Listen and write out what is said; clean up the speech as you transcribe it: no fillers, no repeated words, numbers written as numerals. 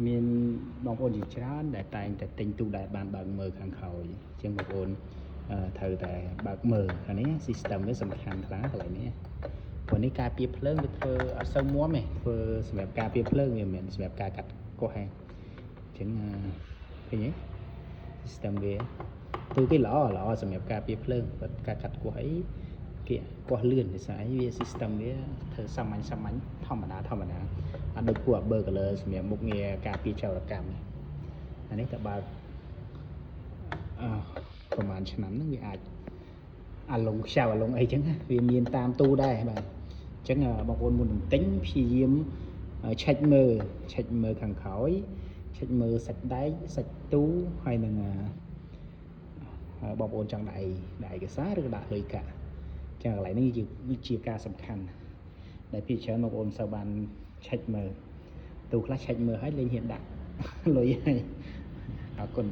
មានបងប្អូនជាច្រើនដែលតែងតែទិញទូដែលបានបើកមើលខាងក្រោយជាងបងប្អូនត្រូវតែបើកមើលអានេះ system វាសំខាន់ខ្លាំងកន្លែងនេះព្រោះនេះការពារភ្លើងវាធ្វើអត់សូវមាំទេធ្វើសម្រាប់ការពារភ្លើងវាមិនមែនសម្រាប់ការកាត់កោះទេអញ្ចឹងឃើញទេ system វាទូគេល្អសម្រាប់ការពារភ្លើងបើការកាត់កោះអីគេកោះលឿនដោយសារអីវា system វាធ្វើសាមញ្ញធម្មតាអត់ដូចពួក បើ color សម្រាប់មុខងារការពារចោរកម្មអានេះតើបើប្រហែលឆ្នាំហ្នឹងវាអាចអាឡុងខ្ចៅអាឡុងអីចឹងវាមានតាមទូដែរបាទអញ្ចឹងបងប្អូនមុននឹងទិញព្យាយាមឆែកមើលខាងក្រោយឆែកមើលសាច់ដែកសាច់ទូហើយនឹងបងប្អូនចង់ដាក់ឯកសារឬក៏ដាក់លុយកាក់ចឹងកន្លែងនេះជាការសំខាន់ដែលពីច្រើនបងប្អូនសូវបានឆែកមើលទូខ្លះឆែកមើលហើយលេងហ៊ានដាក់លុយហើយអរគុណ